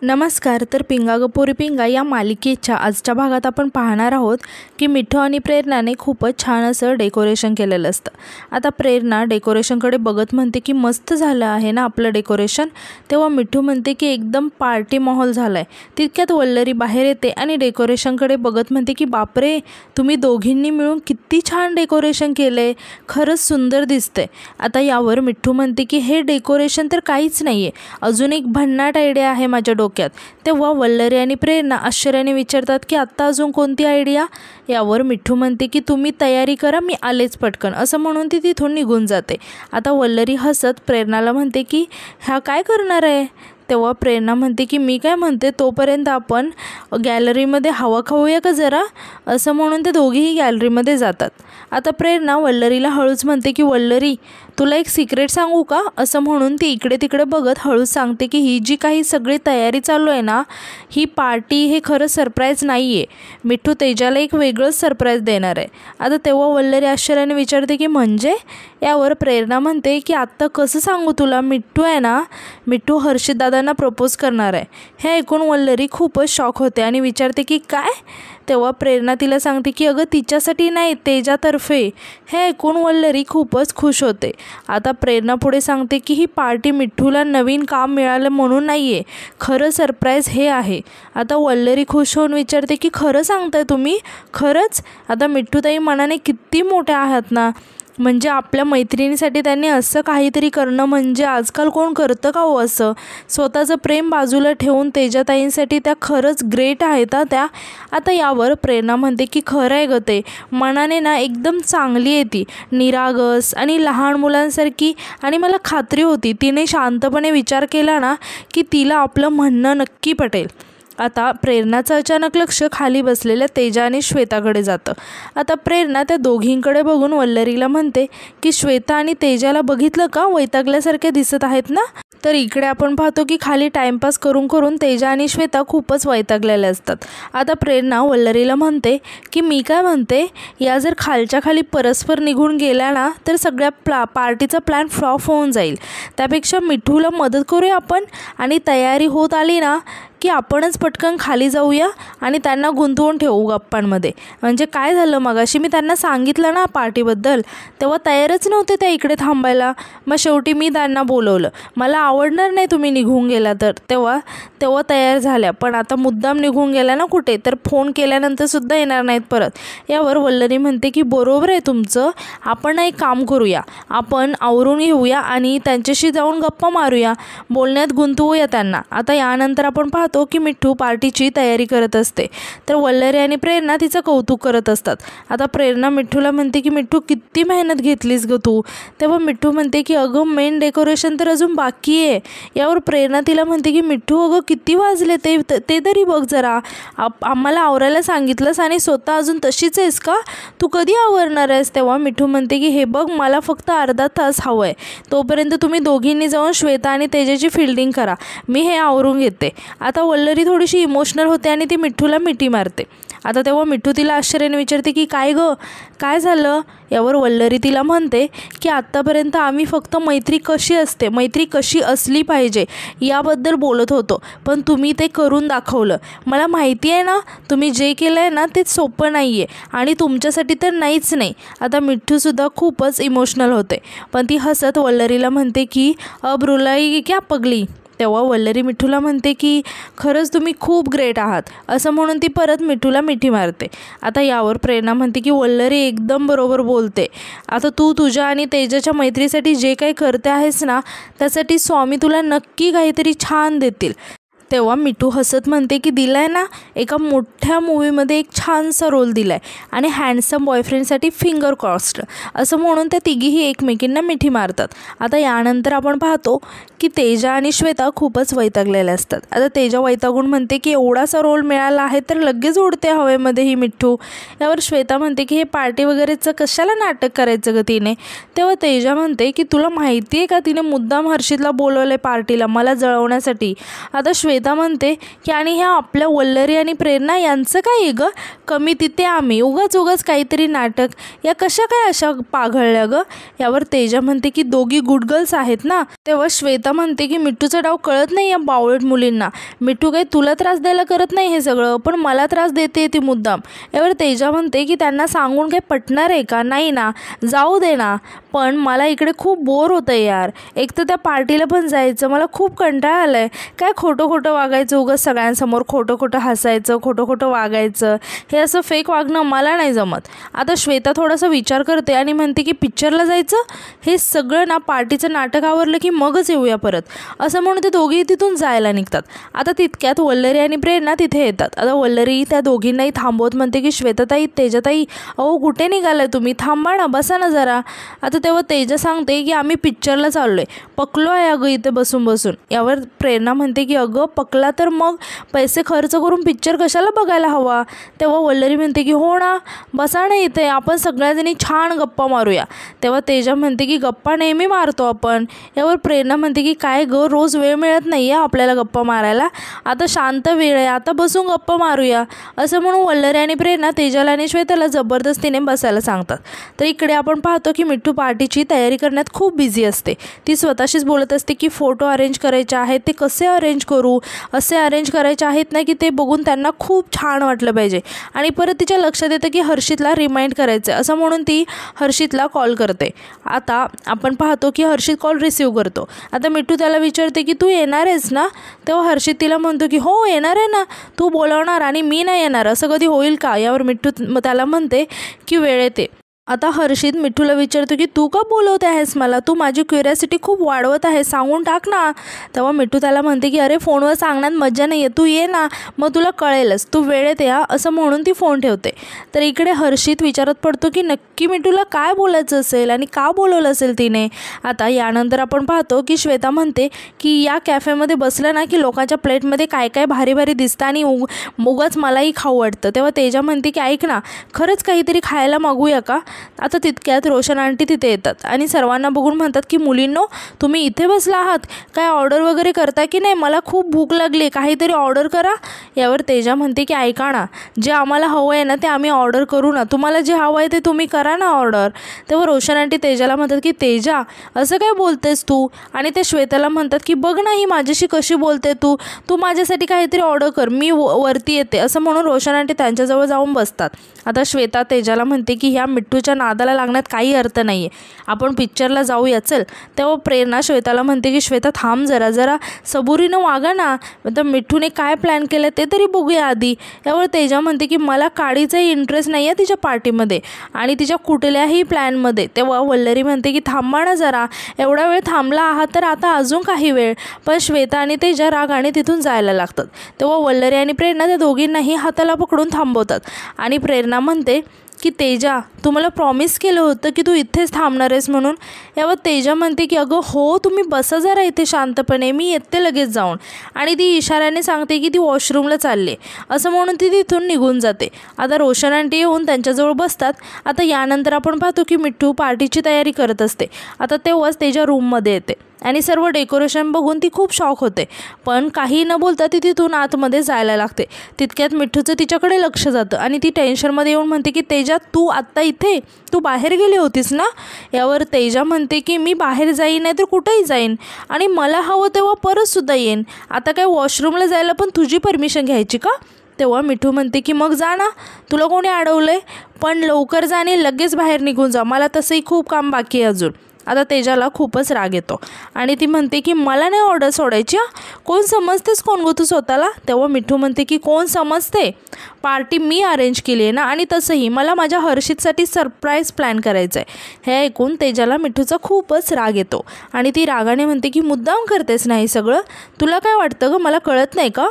नमस्कार. तर पिंगा ग पोरी पिंगा या मालिकेच्या आजच्या भागात आपण पाहणार आहोत की मिठू आणि प्रेरणाने खूपच छान असं डेकोरेशन केलेलं असतं. आता प्रेरणा डेकोरेशनकडे बघत म्हणते की मस्त झालं आहे ना आपलं डेकोरेशन. तेव्हा मिठू म्हणते की एकदम पार्टी माहोल झाला आहे. तितक्यात वल्लरी बाहेर येते आणि डेकोरेशनकडे बघत म्हणते की बापरे, तुम्ही दोघींनी मिळून किती छान डेकोरेशन केलं आहे, खरंच सुंदर दिसतंय. आता यावर मिठू म्हणते की हे डेकोरेशन तर काहीच नाही आहे, अजून एक भन्नाट आयडिया आहे माझ्या डोक्यात. तेव्हा वल्लरी आणि प्रेरणा आश्चर्याने विचारतात की आत्ता अजून कोणती आयडिया. यावर मिठू म्हणते की तुम्ही तयारी करा, मी आलेच पटकन, असं म्हणून ती तिथून निघून जाते. आता वल्लरी हसत प्रेरणाला म्हणते की ह्या काय करणार आहे. तेव्हा प्रेरणा म्हणते की मी काय म्हणते, तोपर्यंत आपण गॅलरीमध्ये हवा खाऊया का जरा, असं म्हणून ते दोघेही गॅलरीमध्ये जातात. आता प्रेरणा वल्लरीला हळूच म्हणते की वल्लरी, तुला एक सिक्रेट सांगू का, असं म्हणून ती इकडे तिकडे बघत हळूच सांगते की ही जी काही सगळी तयारी चालू आहे ना, ही पार्टी हे खरं सरप्राईज नाही आहे. मिठू तेजाला एक वेगळंच सरप्राईज देणार आहे. आता तेव्हा वल्लरी आश्चर्याने विचारते की म्हणजे. यावर प्रेरणा म्हणते की आत्ता कसं सांगू तुला, मिठू आहे ना, मिठू हर्षित दादांना प्रपोज करणार आहे. हे ऐकून वल्लरी खूपच शॉक होते आणि विचारते की काय. तेव्हा प्रेरणा तिला सांगते की अगं तिच्यासाठी नाही, तेजातर्फे. हे ऐकून वल्लरी खूपच खुश होते. आता प्रेरणा पुढे सांगते की ही पार्टी मिठूला नवीन काम मिळालं म्हणून नाही आहे, खरं सरप्राईज हे आहे. आता वल्लरी खुश होऊन विचारते की खरं सांगताय तुम्ही, खरंच. आता मिठूताई मनाने किती मोठ्या आहात ना, म्हणजे आपल्या मैत्रिणीसाठी त्यांनी असं काहीतरी करणं म्हणजे आजकाल कोण करतं का हो असं. स्वतःचं प्रेम बाजूला ठेवून तेजाताईंसाठी त्या खरंच ग्रेट आहेत त्या. आता यावर प्रेरणा म्हणते की खरं आहे ग, ते मनाने ना एकदम चांगली आहे ती, निरागस आणि लहान मुलांसारखी. आणि मला खात्री होती तिने शांतपणे विचार केला ना की तिला आपलं म्हणणं नक्की पटेल. आता प्रेरणाचं अचानक लक्ष खाली बसलेल्या तेजा आणि श्वेताकडे जातं. आता प्रेरणा त्या दोघींकडे बघून वल्लरीला म्हणते की श्वेता आणि तेजाला बघितलं का, वैतागल्यासारखे दिसत आहेत ना. तर इकडे आपण पाहतो की खाली टाईमपास करून करून तेजा आणि श्वेता खूपच वैतागलेल्या असतात. आता प्रेरणा वल्लरीला म्हणते की मी काय म्हणते, या जर खालच्या खाली परस्पर निघून गेल्या ना तर सगळ्या पार्टीचा प्लॅन फ्लॉप होऊन जाईल. त्यापेक्षा मिठूला मदत करूया आपण, आणि तयारी होत आली ना की आपणच पटकन खाली जाऊया आणि त्यांना गुंतवून ठेवू गप्पांमध्ये. म्हणजे काय झालं, मगाशी मी त्यांना सांगितलं ना पार्टीबद्दल, तेव्हा तयारच नव्हते त्या इकडे थांबायला. मग शेवटी मी त्यांना बोलवलं, मला आवडणार नाही तुम्ही निघून गेला तर. तेव्हा तयार झाल्या, पण आता मुद्दाम निघून गेल्या ना कुठे, तर फोन केल्यानंतरसुद्धा येणार नाहीत परत. यावर वल्लरी म्हणते की बरोबर आहे तुमचं, आपण एक काम करूया, आपण आवरून घेऊया आणि त्यांच्याशी जाऊन गप्पा मारूया, बोलण्यात गुंतवूया त्यांना. आता यानंतर आपण पाहतो की मिठू पार्टीची तयारी करत असते, तर वल्लरी आणि प्रेरणा तिचं कौतुक करत असतात. आता प्रेरणा मिठूला म्हणते की मिठू किती मेहनत घेतलीस ग तू. तेव्हा मिठू म्हणते की अगं मेन डेकोरेशन तर अजून बाकी आहे. यावर प्रेरणा तिला म्हणते की मिठू अगं किती वाजले ते तरी बघ जरा, आम्हाला आवरायला सांगितलंस आणि स्वतः अजून तशीच आहेस का, तू कधी आवरणार आहेस. तेव्हा मिठू म्हणते की हे बघ, मला फक्त अर्धा तास हवं आहे, तोपर्यंत तुम्ही दोघींनी जाऊन श्वेता आणि तेजाची फिल्डिंग करा, मी हे आवरून घेते. आता वल्लरी थोडीशी इमोशनल होते आणि ती मिठूला मिठी मारते. आता तेव्हा मिठू तिला आश्चर्याने विचारते की काय गं, काय झालं. यावर वल्लरी तिला म्हणते की आत्तापर्यंत आम्ही फक्त मैत्री कशी असते, मैत्री कशी असली पाहिजे याबद्दल बोलत होतो, पण तुम्ही ते करून दाखवलं. मला माहिती आहे ना, तुम्ही जे केलं आहे ना ते सोपं नाही आहे, आणि तुमच्यासाठी तर नाहीच नाही. आता मिठूसुद्धा खूपच इमोशनल होते, पण ती हसत वल्लरीला म्हणते की अब रुलाई क्या पगली. तेव्हा वल्लरी मिठूला म्हणते की खरंच तुम्ही खूप ग्रेट आहात, असं म्हणून ती परत मिठूला मिठी मारते. आता यावर प्रेरणा म्हणते की वल्लरी एकदम बरोबर बोलते. आता तू तुझ्या आणि तेजाच्या मैत्रीसाठी जे काही करते आहेस ना, त्यासाठी स्वामी तुला नक्की काहीतरी छान देतील. तेव्हा मिठू हसत म्हणते की दिलाय ना, एका मोठ्या मूवीमध्ये एक छानसा रोल दिलाय आणि हँडसम बॉयफ्रेंडसाठी फिंगर क्रॉस्ड, असं म्हणून त्या तिघीही एकमेकींना मिठी मारतात. आता यानंतर आपण पाहतो की तेजा आणि श्वेता खूपच वैतागलेल्या असतात. आता तेजा वैतागून म्हणते की एवढासा रोल मिळाला आहे तर लगेच उडते हवेमध्ये ही मिठू. यावर श्वेता म्हणते की हे पार्टी वगैरेचं कशाला नाटक करायचं ग तिने. तेव्हा तेजा म्हणते की तुला माहिती आहे का, तिने मुद्दाम हर्षितला बोलवलं आहे पार्टीला मला जळवण्यासाठी. आता श्वेता श्वेता म्हणते की आणि ह्या आपल्या वल्लरी आणि प्रेरणा यांचं काय आहे ग, कमी तिथे आम्ही उगाच काहीतरी नाटक, या कशा काय अशा पाघळल्या ग. यावर तेजा म्हणते की दोघी गुड गर्ल्स आहेत ना. तेव्हा श्वेता म्हणते की मिठूचा डाव कळत नाही या बावळट मुलींना, मिठू काही तुला त्रास द्यायला करत नाही हे सगळं, पण मला त्रास देते ती मुद्दाम. यावर तेजा म्हणते की त्यांना सांगून काही पटणार आहे का, नाही ना, जाऊ दे ना, पण मला इकडे खूप बोर होतं यार, एक तर त्या पार्टीला पण जायचं, मला खूप कंटाळा आला आहे, काय खोटं वागायचं, उगाच सगळ्यांसमोर खोटं हसायचं, खोटं वागायचं, हे असं फेक वागणं मला नाही जमत. आता श्वेता थोडासा विचार करते आणि म्हणते की पिक्चरला जायचं, हे सगळं ना पार्टीचं नाटक आवरलं की मगच येऊया परत, असं म्हणून ते दोघेही तिथून जायला निघतात. आता तितक्यात वल्लरी आणि प्रेरणा तिथे येतात. आता वल्लरी त्या दोघींनाही थांबवत म्हणते की श्वेताताई, तेजाताई, अहो कुठे निघालाय तुम्ही, थांबा ना, बसा ना जरा. आता तेव्हा तेजा सांगते की आम्ही पिक्चरला चाललोय, पकलो आहे अगं इथे बसून. यावर प्रेरणा म्हणते की अगं पकला तर मग पैसे खर्च करून पिक्चर कशाला बघायला हवा. तेव्हा वल्लरी म्हणते की हो ना, बसा ना इथे, आपण सगळ्याजणी छान गप्पा मारूया. तेव्हा तेजा म्हणते की गप्पा नेहमी मारतो आपण. यावर प्रेरणा म्हणते की काय गं, रोज वेळ मिळत नाही आहे आपल्याला गप्पा मारायला, आता शांत वेळ आहे, आता बसून गप्पा मारूया. असं म्हणून वल्लरी आणि प्रेरणा तेजाला आणि श्वेताला जबरदस्तीने बसायला सांगतात. तर इकडे आपण पाहतो की मिठू पार्टीची तयारी करण्यात खूप बिझी असते. ती स्वतःशीच बोलत असते की फोटो अरेंज करायचे आहेत, ते कसे अरेंज करू, असे अरेंज करायचे आहेत ना की ते बघून त्यांना खूप छान वाटलं पाहिजे. आणि परत तिच्या लक्षात येतं की हर्षितला रिमाइंड करायचं, असं म्हणून ती हर्षितला कॉल करते. आता आपण पाहतो की हर्षित कॉल रिसीव्ह करतो. आता मिठू त्याला विचारते की तू येणार आहेस ना. तेव्हा हर्षित तिला म्हणतो की हो येणार आहे ना, तू बोलवणार आणि मी नाही येणार, असं कधी होईल का. यावर मिठू त्याला म्हणते की वेळेत ये. आता हर्षित मिठूला विचारतो की तू का बोलवते आहेस मला, तू माझी क्युरियासिटी खूप वाढवत आहे, सांगून टाक ना. तेव्हा मिठू त्याला म्हणते की अरे फोनवर सांगण्यात मजा नाही आहे, तू ये ना, मग तुला कळेलच, तू वेळेत या, असं म्हणून ती फोन ठेवते. तर इकडे हर्षित विचारत पडतो की नक्की मिठूला काय बोलायचं असेल आणि का बोलवलं असेल तिने. आता यानंतर आपण पाहतो की श्वेता म्हणते की या कॅफेमध्ये बसलं ना की लोकांच्या प्लेटमध्ये काय भारी दिसतं आणि उगाच मलाही खाऊ वाटतं. तेव्हा तेजा म्हणते की ऐक ना, खरंच काहीतरी खायला मागूया का. आता तितक्यात रोशन आंटी तिथे येतात आणि सर्वांना बघून म्हणतात की मुलींनो, तुम्ही इथे बसला आहात, काय ऑर्डर वगैरे करता की नाही, मला खूप भूक लागली, काहीतरी ऑर्डर करा. यावर तेजा म्हणते की ऐका ना, जे आम्हाला हवं आहे ना ते आम्ही ऑर्डर करू ना, तुम्हाला जे हवं आहे ते तुम्ही करा ना ऑर्डर. तेव्हा रोशन आंटी तेजाला म्हणतात की तेजा असं काय बोलतेस तू, आणि ते श्वेताला म्हणतात की बघ ना ही माझ्याशी कशी बोलते, तू माझ्यासाठी काहीतरी ऑर्डर कर, मी वरती येते. असं म्हणून रोशन आंटी त्यांच्याजवळ जाऊन बसतात. आता श्वेता तेजाला म्हणते की ह्या मिठूच्या नादाला लागण्यात काही अर्थ नाही आहे, आपण पिक्चरला जाऊया चल. तेव्हा प्रेरणा श्वेताला म्हणते की श्वेता थांब जरा सबुरीनं वागा ना, तर मिठूने काय प्लॅन केलं ते तरी बघूया आधी. यावर तेजा म्हणते की मला काडीचाही इंटरेस्ट नाही आहे तिच्या पार्टीमध्ये आणि तिच्या कुठल्याही प्लॅनमध्ये. तेव्हा वल्लरी म्हणते की थांबा ना जरा, एवढा वेळ थांबला आहात तर आता अजून काही वेळ. पण श्वेता आणि तेजा रागाने तिथून जायला लागतात. तेव्हा वल्लरी आणि प्रेरणा त्या दोघींनाही हाताला पकडून थांबवतात आणि प्रेरणा म्हणते की तेजा, तू मला प्रॉमिस केलं होतं की तू इथेच थांबणार आहेस म्हणून. यावर तेजा म्हणते की अगं हो, तुम्ही बसा जरा इथे शांतपणे, मी येते लगेच जाऊन. आणि ती इशाऱ्याने सांगते की ती वॉशरूमला चालले, असं म्हणून ती तिथून निघून जाते. आता रोशन आंटी येऊन त्यांच्याजवळ बसतात. आता यानंतर आपण पाहतो की मिठू पार्टीची तयारी करत असते. आता तेव्हाच तेजा रूममध्ये येते आणि सर्व डेकोरेशन बघून ती खूप शॉक होते, पण काही न बोलता ती तिथून आतमध्ये जायला लागते. तितक्यात मिठूचं तिच्याकडे लक्ष जातं आणि ती टेन्शनमध्ये येऊन म्हणते की तेजा, तू आत्ता इथे, तू बाहेर गेली होतीस ना. यावर तेजा म्हणते की मी बाहेर जाईन नाही तर कुठेही जाईन आणि मला हवं तेव्हा परतसुद्धा येईन, आता काय वॉशरूमला जायला पण तुझी परमिशन घ्यायची का. तेव्हा मिठू म्हणते की मग जा ना, तुला कोणी अडवलं आहे, पण लवकर जा आणि लगेच बाहेर निघून जा, मला तसंही खूप काम बाकी आहे अजून. आता तेजाला खूपच राग येतो आणि ती म्हणते की मला नाही ऑर्डर सोडायची, कोण समजतेस कोण गो तू स्वतःला. तेव्हा मिठू म्हणते की कोण समजते, पार्टी मी अरेंज केली आहे ना, आणि तसंही मला माझ्या हर्षितसाठी सरप्राईज प्लॅन करायचं आहे. हे ऐकून तेजाला मिठूचा खूपच राग येतो आणि ती रागाने म्हणते की मुद्दाम करतेस नाही सगळं, तुला काय वाटतं गं, मला कळत नाही का.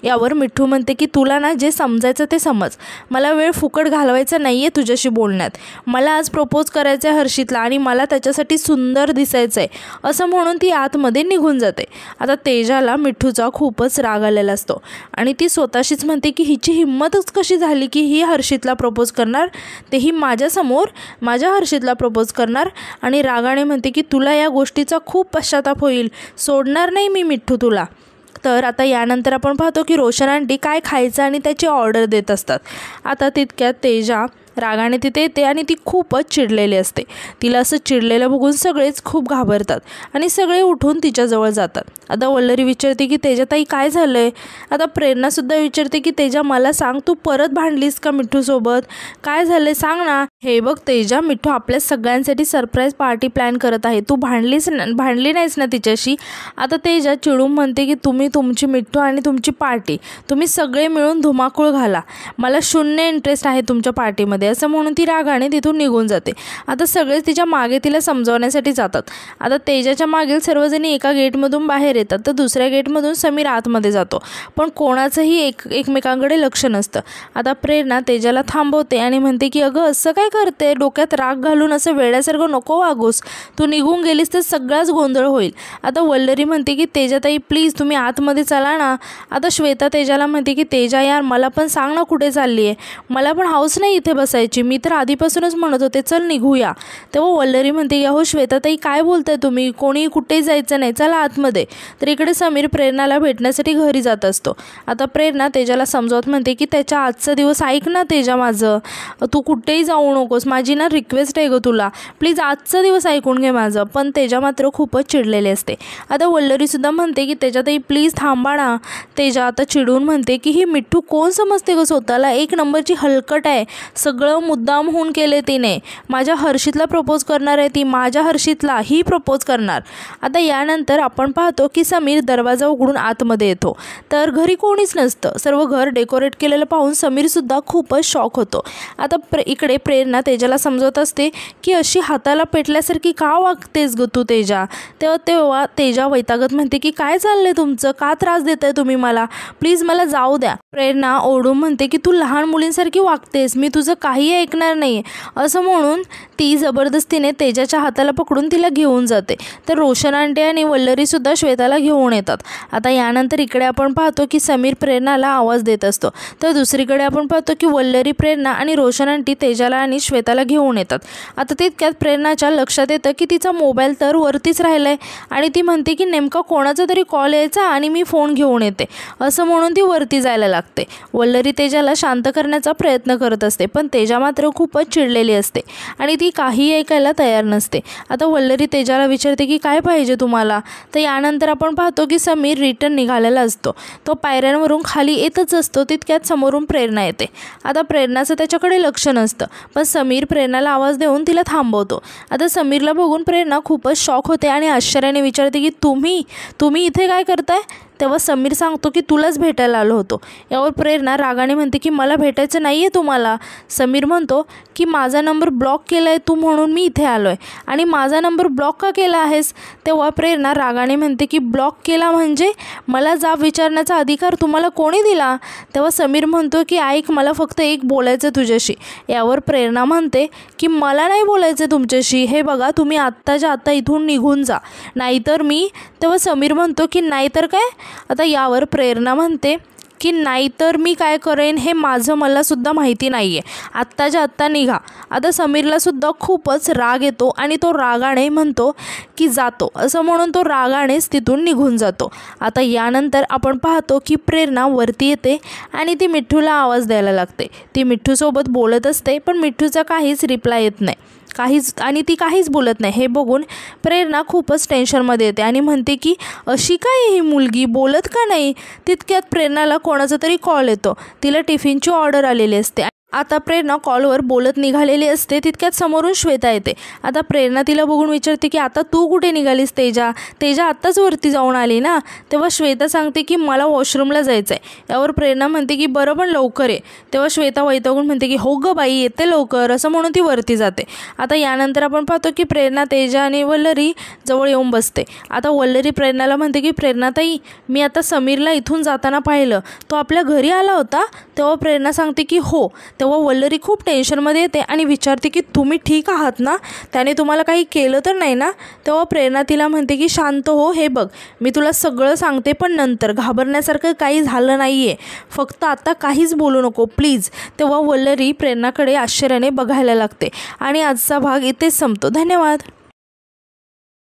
यावर मिठू म्हणते की तुला ना जे समजायचं ते समज, मला वेळ फुकट घालवायचा नाही आहे तुझ्याशी बोलण्यात, मला आज प्रपोज करायचं आहे हर्षितला आणि मला त्याच्यासाठी सुंदर दिसायचं आहे, असं म्हणून ती आतमध्ये निघून जाते. आता तेजाला मिठूचा खूपच राग आलेला असतो आणि ती स्वतःशीच म्हणते की हिची हिंमतच कशी झाली की ही हर्षितला प्रपोज करणार, तेही माझ्यासमोर, माझ्या हर्षितला प्रपोज करणार. आणि रागाने म्हणते की तुला या गोष्टीचा खूप पश्चाताप होईल, सोडणार नाही मी मिठू तुला. तर आता यानंतर आपण पाहतो की रोशन आंटी काय खायचं आणि त्याची ऑर्डर देत असतात। आता तितक्यात तेजा रागाने तिथे येते आणि ती खूपच चिडलेली असते। तिला असं चिडलेलं बघून सगळेच खूप घाबरतात आणि सगळे उठून तिच्याजवळ जातात। आता वल्लरी विचारते की तेजाताई काय झालंय। आता प्रेरणासुद्धा विचारते की तेजा मला सांग, तू परत भांडलीस का मिठ्ठूसोबत, काय झालंय सांग ना। हे बघ तेजा, मिठ्ठू आपल्या सगळ्यांसाठी सरप्राईज पार्टी प्लॅन करत आहे, तू भांडली नाहीस ना तिच्याशी। आता तेजा चिडून म्हणते की तुम्ही तुमची मिठ्ठू आणि तुमची पार्टी तुम्ही सगळे मिळून धुमाकूळ घाला, मला शून्य इंटरेस्ट आहे तुमच्या पार्टीमध्ये असं म्हणून ती रागाने तिथून निघून जाते। आता सगळेच तिच्या मागे तिला समजावण्यासाठी जातात। आता तेजाच्या मागील सर्वजणी एका गेटमधून बाहेर येतात तर दुसऱ्या गेटमधून समीर आतमध्ये जातो, पण कोणाचंही एकमेकांकडे लक्ष नसतं। आता प्रेरणा तेजाला थांबवते आणि म्हणते की अगं असं काय करते, डोक्यात राग घालून असं वेड्यासारखं नको वागूस, तू निघून गेलीस तर सगळाच गोंधळ होईल। आता वल्लरी म्हणते की तेजाताई प्लीज तुम्ही आतमध्ये चला ना। आता श्वेता तेजाला म्हणते की तेजा यार मला पण सांग ना कुठे चालली आहे, मला पण हाऊस नाही इथे बसायची, मी तर आधीपासूनच म्हणत होते चल निघूया। तेव्हा वल्लरी म्हणते की अहो श्वेताताई काय बोलताय तुम्ही, कोणी कुठेही जायचं नाही, चला आतमध्ये। तर इकडे समीर प्रेरणाला भेटण्यासाठी घरी जात असतो। आता प्रेरणा तेजाला समजावत म्हणते की त्याच्या आजचा दिवस ऐक ना तेजा माझं, तू कुठेही जाऊ नकोस, माझी ना रिक्वेस्ट आहे ग तुला, प्लीज आजचा दिवस ऐकून घे माझं। पण तेजा मात्र खूपच चिडलेली असते। आता वल्लरीसुद्धा म्हणते की तेजाताई प्लीज थांबा ना। तेजा आता चिडून म्हणते की ही मिठ्ठू कोण समजते ग स्वतःला, एक नंबरची हलकट आहे, सगळं मुद्दाम होऊन केले तिने, माझ्या हर्षितला प्रपोज करणार आहे ती, माझ्या हर्षितला ही प्रपोज करणार। आता यानंतर आपण पाहतो की समीर दरवाजा उघडून आतमध्ये येतो तर घरी कोणीच नसतं। सर्व घर डेकोरेट केलेलं पाहून समीरसुद्धा खूपच शॉक होतो। आता इकडे प्रेरणा तेजाला समजवत असते की अशी हाताला पेटल्यासारखी का वागतेस ग तू तेजा। तेव्हा तेजा वैतागत म्हणते की काय चाललंय तुमचं, का त्रास देताय तुम्ही मला, प्लीज मला जाऊ द्या। प्रेरणा ओरडून म्हणते की तू लहान मुलींसारखी वागतेस, मी तुझं काही ऐकणार नाही असं म्हणून ती जबरदस्तीने तेजाच्या हाताला पकडून तिला घेऊन जाते। तर रोशन आंटी आणि वल्लरीसुद्धा श्वेताला घेऊन येतात। आता यानंतर इकडे आपण पाहतो की समीर प्रेरणाला आवाज देत असतो तर दुसरीकडे आपण पाहतो की वल्लरी प्रेरणा आणि रोशन आंटी तेजाला आणि श्वेताला घेऊन येतात। आता तितक्यात प्रेरणाच्या लक्षात येतं की तिचा मोबाईल तर वरतीच राहिलाय आणि ती म्हणते की नेमका कोणाचा तरी कॉल यायचा आणि मी फोन घेऊन येते असं म्हणून ती वरती जायला लागते। वल्लरी तेजाला शांत करण्याचा प्रयत्न करत असते पण तेजा मात्र खूपच चिडलेली असते आणि ती काही ऐकायला तयार नसते। आता वल्लरी तेजाला विचारते की काय पाहिजे तुम्हाला। तर यानंतर आपण पाहतो की समीर रिटर्न निघालेला असतो, तो पायऱ्यांवरून खाली येतच असतो तितक्यात समोरून प्रेरणा येते। आता प्रेरणाचं त्याच्याकडे लक्ष नसतं पण समीर प्रेरणाला आवाज देऊन तिला थांबवतो। आता समीरला बघून प्रेरणा खूपच शॉक होते आणि आश्चर्याने विचारते की तुम्ही इथे काय करताय। तेव्हा समीर सांगतो की तुलाच भेटायला आलो होतो। यावर प्रेरणा रागाने म्हणते की मला भेटायचं नाही आहे तुम्हाला। समीर म्हणतो की माझा नंबर ब्लॉक केला आहे तू म्हणून मी इथे आलो आहे आणि माझा नंबर ब्लॉक का केला आहेस। तेव्हा प्रेरणा रागाने म्हणते की ब्लॉक केला म्हणजे मला जाब विचारण्याचा अधिकार तुम्हाला कोणी दिला। तेव्हा समीर म्हणतो की ऐक मला फक्त एक बोलायचं तुझ्याशी। यावर प्रेरणा म्हणते की मला नाही बोलायचं तुमच्याशी, हे बघा तुम्ही आत्ताच्या आत्ता इथून निघून जा नाहीतर मी। तेव्हा समीर म्हणतो की नाहीतर काय। आता यावर प्रेरणा म्हणते की नाहीतर मी काय करेन हे मला सुद्धा माहिती नाही आहे, आत्ताच्या आत्ता निघा। आता समीरला सुद्धा खूपच राग येतो आणि तो रागाने म्हणतो की जातो असं म्हणून तो रागानेच तिथून निघून जातो। आता यानंतर आपण पाहतो की प्रेरणा वरती येते आणि ती मिठ्ठूला आवाज द्यायला लागते। ती मिठ्ठूसोबत बोलत असते पण मिठ्ठूचा काहीच रिप्लाय येत नाही, ती काहीच बोलत नाही। हे बघून प्रेरणा खूपच टेन्शनमध्ये येते आणि म्हणते की अशी काय ही मुलगी बोलत का नाही। तितक्यात प्रेरणाला कोणाचा तरी कॉल येतो, तिला टिफिनची ऑर्डर आलेली असते। आता प्रेरणा कॉलवर बोलत निघालेली असते तितक्यात समोरून श्वेता येते। आता प्रेरणा तिला बघून विचारते की आता तू कुठे निघालीस तेजा आत्ताच वरती जाऊन आली ना। तेव्हा श्वेता सांगते की मला वॉशरूमला जायचं आहे। यावर प्रेरणा म्हणते की बरं पण लवकर ये। तेव्हा श्वेता वैतागून म्हणते की हो गं बाई येते लवकर असं म्हणून ती वरती जाते। आता यानंतर आपण पाहतो की प्रेरणा तेजा आणि वल्लरी जवळ येऊन बसते। आता वल्लरी प्रेरणाला म्हणते की प्रेरणाताई मी आता समीरला इथून जाताना पाहिलं, तो आपल्या घरी आला होता। तेव्हा प्रेरणा सांगते की हो। तेव्हा वल्लरी खूप टेन्शनमध्ये येते आणि विचारते की तुम्ही ठीक आहात ना, त्याने तुम्हाला काही केलं तर नाही ना। तेव्हा प्रेरणा तिला म्हणते की शांत हो, हे बघ मी तुला सगळं सांगते पण नंतर, घाबरण्यासारखं काही झालं नाही आहे, फक्त आता काहीच बोलू नको प्लीज। तेव्हा वल्लरी प्रेरणाकडे आश्चर्याने बघायला लागते आणि आजचा भाग इथेच संपतो। धन्यवाद।